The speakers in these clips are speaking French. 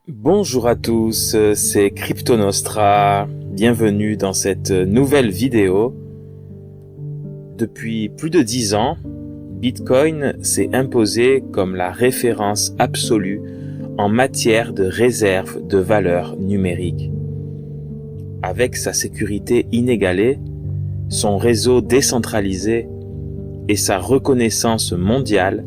Bonjour à tous, c'est Cryptonostra. Bienvenue dans cette nouvelle vidéo. Depuis plus de 10 ans, Bitcoin s'est imposé comme la référence absolue en matière de réserve de valeur numérique. Avec sa sécurité inégalée, son réseau décentralisé et sa reconnaissance mondiale,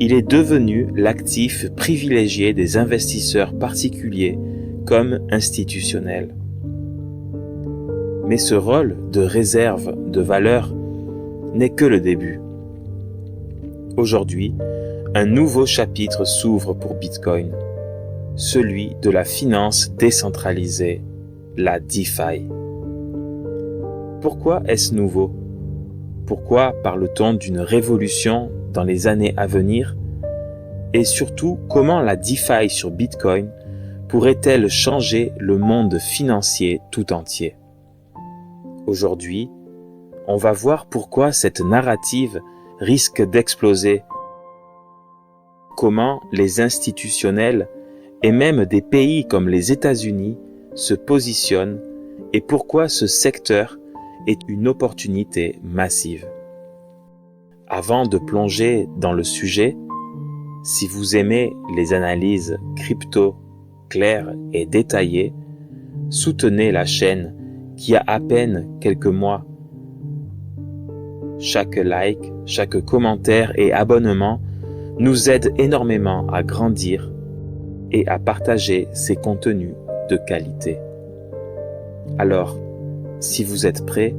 il est devenu l'actif privilégié des investisseurs particuliers comme institutionnels. Mais ce rôle de réserve de valeur n'est que le début. Aujourd'hui, un nouveau chapitre s'ouvre pour Bitcoin, celui de la finance décentralisée, la DeFi. Pourquoi est-ce nouveau? Pourquoi parle-t-on d'une révolution dans les années à venir? Et surtout, comment la DeFi sur Bitcoin pourrait-elle changer le monde financier tout entier? Aujourd'hui, on va voir pourquoi cette narrative risque d'exploser, comment les institutionnels et même des pays comme les États-Unis se positionnent et pourquoi ce secteur est une opportunité massive. Avant de plonger dans le sujet, si vous aimez les analyses crypto claires et détaillées, soutenez la chaîne qui a à peine quelques mois. Chaque like, chaque commentaire et abonnement nous aide énormément à grandir et à partager ces contenus de qualité. Alors, si vous êtes prêts,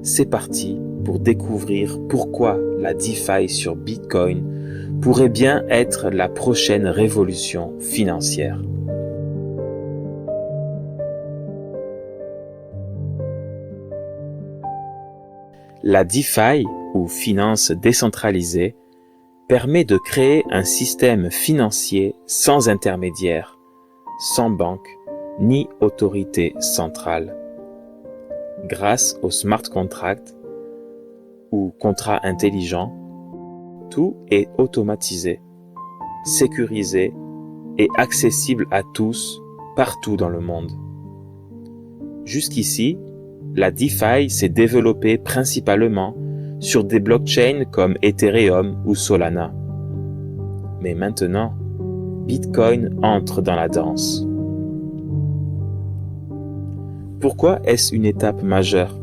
c'est parti pour découvrir pourquoi la DeFi sur Bitcoin pourrait bien être la prochaine révolution financière. La DeFi, ou finance décentralisée, permet de créer un système financier sans intermédiaire, sans banque, ni autorité centrale. Grâce aux smart contracts ou contrats intelligents, tout est automatisé, sécurisé et accessible à tous partout dans le monde. Jusqu'ici, la DeFi s'est développée principalement sur des blockchains comme Ethereum ou Solana. Mais maintenant, Bitcoin entre dans la danse. Pourquoi est-ce une étape majeure?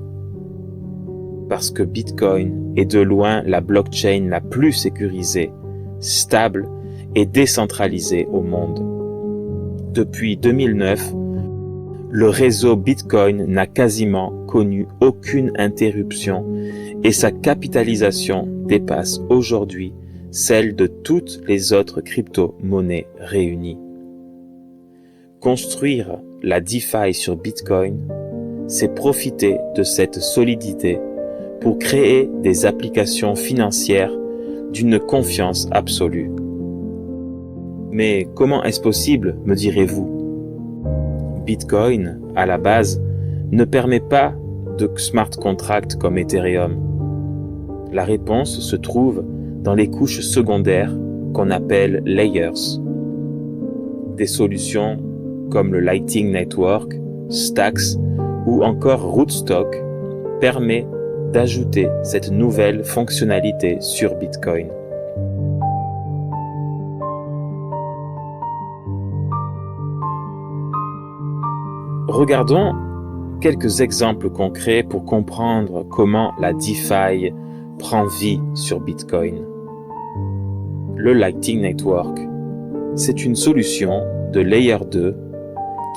Parce que Bitcoin est de loin la blockchain la plus sécurisée, stable et décentralisée au monde. Depuis 2009, le réseau Bitcoin n'a quasiment connu aucune interruption et sa capitalisation dépasse aujourd'hui celle de toutes les autres crypto-monnaies réunies. Construire la DeFi sur Bitcoin, c'est profiter de cette solidité pour créer des applications financières d'une confiance absolue. Mais comment est-ce possible, me direz-vous? Bitcoin, à la base, ne permet pas de smart contracts comme Ethereum. La réponse se trouve dans les couches secondaires qu'on appelle layers. Des solutions comme le Lightning Network, Stacks ou encore Rootstock permettent d'ajouter cette nouvelle fonctionnalité sur Bitcoin. Regardons quelques exemples concrets pour comprendre comment la DeFi prend vie sur Bitcoin. Le Lightning Network, c'est une solution de Layer 2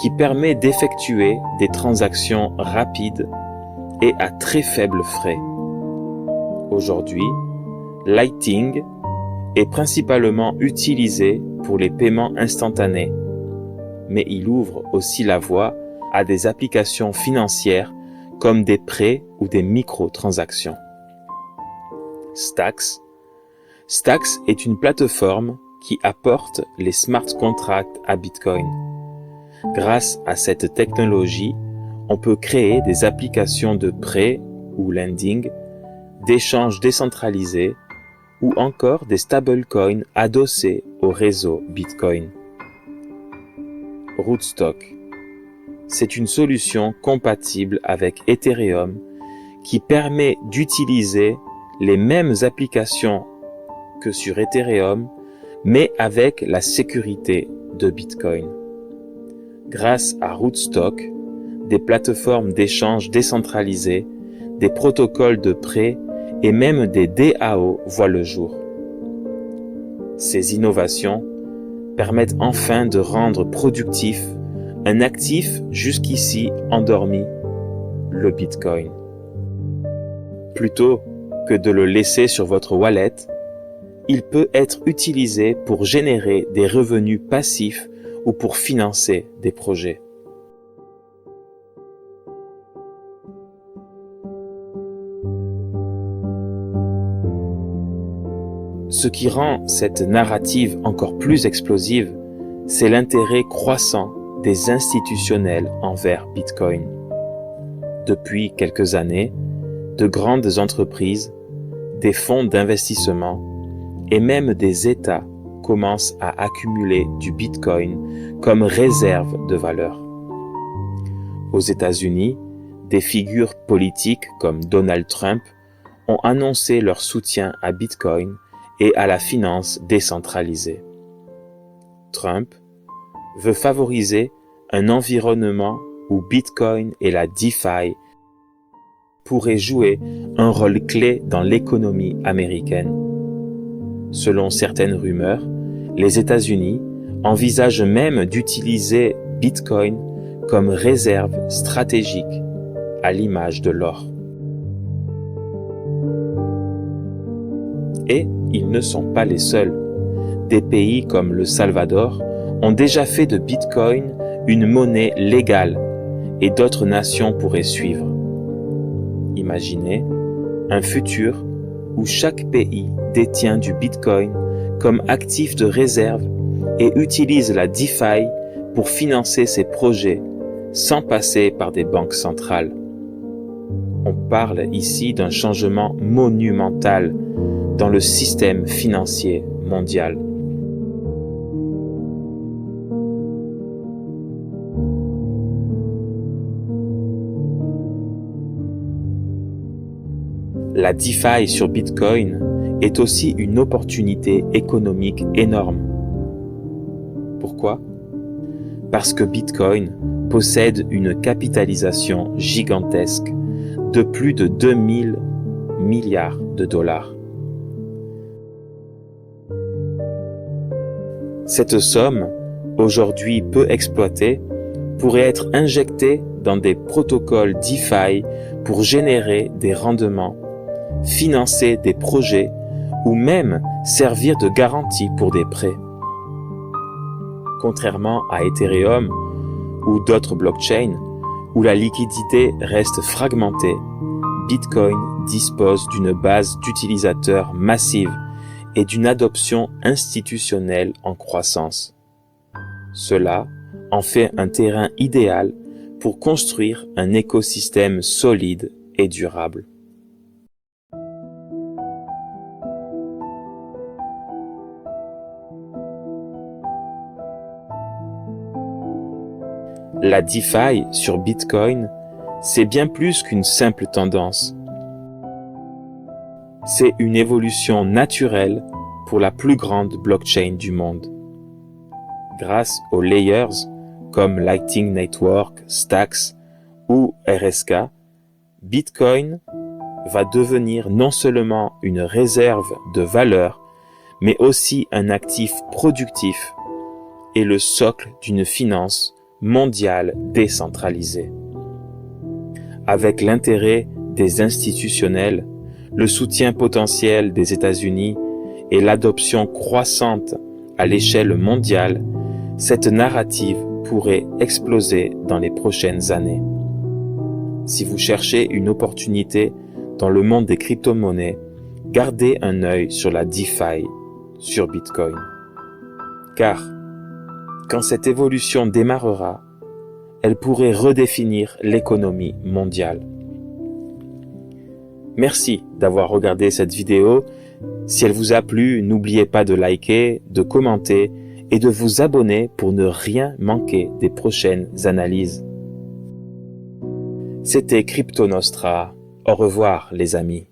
qui permet d'effectuer des transactions rapides et à très faible frais. Aujourd'hui, Lightning est principalement utilisé pour les paiements instantanés, mais il ouvre aussi la voie à des applications financières comme des prêts ou des microtransactions. Stacks est une plateforme qui apporte les smart contracts à Bitcoin. Grâce à cette technologie, on peut créer des applications de prêt ou lending, d'échanges décentralisés ou encore des stablecoins adossés au réseau Bitcoin. Rootstock. C'est une solution compatible avec Ethereum qui permet d'utiliser les mêmes applications que sur Ethereum, mais avec la sécurité de Bitcoin. Grâce à Rootstock, des plateformes d'échange décentralisées, des protocoles de prêt et même des DAO voient le jour. Ces innovations permettent enfin de rendre productif un actif jusqu'ici endormi, le Bitcoin. Plutôt que de le laisser sur votre wallet, il peut être utilisé pour générer des revenus passifs ou pour financer des projets. Ce qui rend cette narrative encore plus explosive, c'est l'intérêt croissant des institutionnels envers Bitcoin. Depuis quelques années, de grandes entreprises, des fonds d'investissement et même des États commencent à accumuler du Bitcoin comme réserve de valeur. Aux États-Unis, des figures politiques comme Donald Trump ont annoncé leur soutien à Bitcoin et à la finance décentralisée. Trump veut favoriser un environnement où Bitcoin et la DeFi pourraient jouer un rôle clé dans l'économie américaine. Selon certaines rumeurs, les États-Unis envisagent même d'utiliser Bitcoin comme réserve stratégique, à l'image de l'or. Et ils ne sont pas les seuls. Des pays comme le Salvador ont déjà fait de Bitcoin une monnaie légale et d'autres nations pourraient suivre. Imaginez un futur où chaque pays détient du Bitcoin comme actif de réserve et utilise la DeFi pour financer ses projets sans passer par des banques centrales. On parle ici d'un changement monumental dans le système financier mondial. La DeFi sur Bitcoin est aussi une opportunité économique énorme. Pourquoi? Parce que Bitcoin possède une capitalisation gigantesque de plus de 2000 milliards de dollars. Cette somme, aujourd'hui peu exploitée, pourrait être injectée dans des protocoles DeFi pour générer des rendements, financer des projets ou même servir de garantie pour des prêts. Contrairement à Ethereum ou d'autres blockchains où la liquidité reste fragmentée, Bitcoin dispose d'une base d'utilisateurs massive et d'une adoption institutionnelle en croissance. Cela en fait un terrain idéal pour construire un écosystème solide et durable. La DeFi sur Bitcoin, c'est bien plus qu'une simple tendance. C'est une évolution naturelle pour la plus grande blockchain du monde. Grâce aux layers comme Lightning Network, Stacks ou RSK, Bitcoin va devenir non seulement une réserve de valeur, mais aussi un actif productif et le socle d'une finance mondiale décentralisée. Avec l'intérêt des institutionnels, le soutien potentiel des États-Unis et l'adoption croissante à l'échelle mondiale, cette narrative pourrait exploser dans les prochaines années. Si vous cherchez une opportunité dans le monde des crypto-monnaies, gardez un œil sur la DeFi sur Bitcoin. Car quand cette évolution démarrera, elle pourrait redéfinir l'économie mondiale. Merci d'avoir regardé cette vidéo. Si elle vous a plu, n'oubliez pas de liker, de commenter et de vous abonner pour ne rien manquer des prochaines analyses. C'était Crypto Nostra. Au revoir les amis.